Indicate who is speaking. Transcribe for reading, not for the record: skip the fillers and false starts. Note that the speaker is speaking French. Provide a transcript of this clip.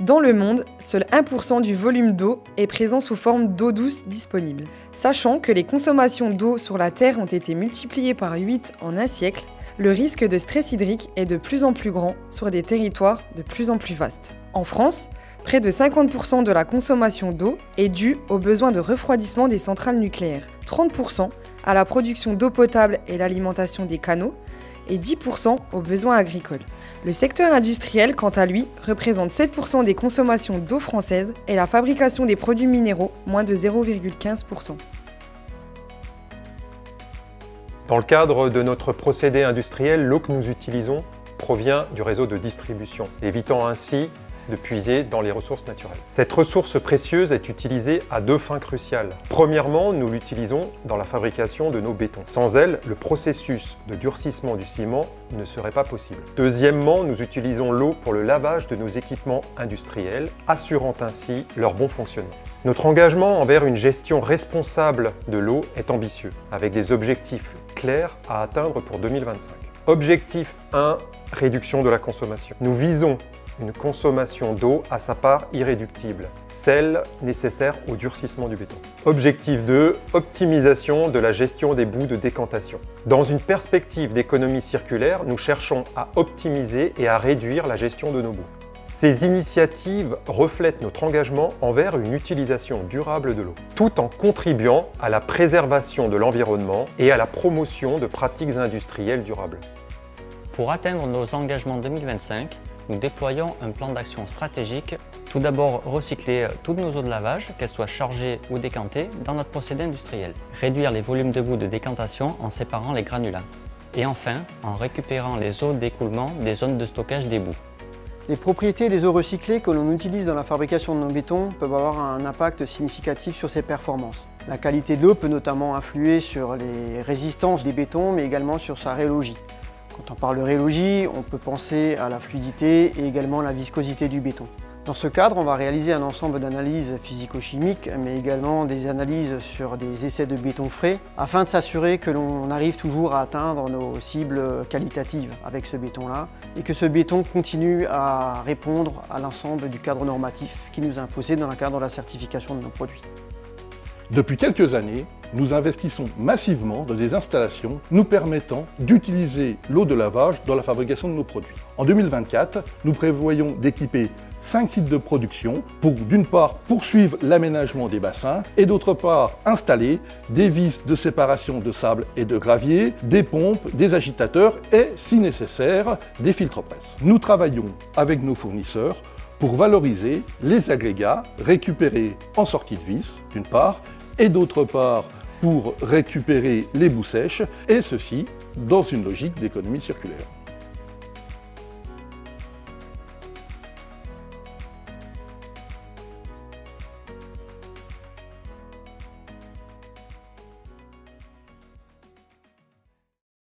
Speaker 1: Dans le monde, seul 1% du volume d'eau est présent sous forme d'eau douce disponible. Sachant que les consommations d'eau sur la Terre ont été multipliées par 8 en un siècle, le risque de stress hydrique est de plus en plus grand sur des territoires de plus en plus vastes. En France, près de 50% de la consommation d'eau est due aux besoins de refroidissement des centrales nucléaires, 30% à la production d'eau potable et l'alimentation des canaux, et 10% aux besoins agricoles. Le secteur industriel, quant à lui, représente 7% des consommations d'eau française et la fabrication des produits minéraux, moins de 0,15%.
Speaker 2: Dans le cadre de notre procédé industriel, l'eau que nous utilisons provient du réseau de distribution, évitant ainsi de puiser dans les ressources naturelles. Cette ressource précieuse est utilisée à deux fins cruciales. Premièrement, nous l'utilisons dans la fabrication de nos bétons. Sans elle, le processus de durcissement du ciment ne serait pas possible. Deuxièmement, nous utilisons l'eau pour le lavage de nos équipements industriels, assurant ainsi leur bon fonctionnement. Notre engagement envers une gestion responsable de l'eau est ambitieux, avec des objectifs clairs à atteindre pour 2025. Objectif 1, réduction de la consommation. Nous visons une consommation d'eau à sa part irréductible, celle nécessaire au durcissement du béton. Objectif 2, optimisation de la gestion des boues de décantation. Dans une perspective d'économie circulaire, nous cherchons à optimiser et à réduire la gestion de nos boues. Ces initiatives reflètent notre engagement envers une utilisation durable de l'eau, tout en contribuant à la préservation de l'environnement et à la promotion de pratiques industrielles durables.
Speaker 3: Pour atteindre nos engagements 2025, nous déployons un plan d'action stratégique. Tout d'abord, recycler toutes nos eaux de lavage, qu'elles soient chargées ou décantées, dans notre procédé industriel. Réduire les volumes de boue de décantation en séparant les granulats. Et enfin, en récupérant les eaux d'écoulement des zones de stockage des boues.
Speaker 4: Les propriétés des eaux recyclées que l'on utilise dans la fabrication de nos bétons peuvent avoir un impact significatif sur ses performances. La qualité de l'eau peut notamment influer sur les résistances des bétons, mais également sur sa rhéologie. Quand on parle de rhéologie, on peut penser à la fluidité et également la viscosité du béton. Dans ce cadre, on va réaliser un ensemble d'analyses physico-chimiques, mais également des analyses sur des essais de béton frais, afin de s'assurer que l'on arrive toujours à atteindre nos cibles qualitatives avec ce béton-là, et que ce béton continue à répondre à l'ensemble du cadre normatif qui nous est imposé dans le cadre de la certification de nos produits.
Speaker 5: Depuis quelques années, nous investissons massivement dans des installations nous permettant d'utiliser l'eau de lavage dans la fabrication de nos produits. En 2024, nous prévoyons d'équiper 5 sites de production pour, d'une part, poursuivre l'aménagement des bassins et d'autre part, installer des vis de séparation de sable et de gravier, des pompes, des agitateurs et, si nécessaire, des filtres-presse. Nous travaillons avec nos fournisseurs pour valoriser les agrégats récupérés en sortie de vis, d'une part, et d'autre part, pour récupérer les boues sèches, et ceci dans une logique d'économie circulaire.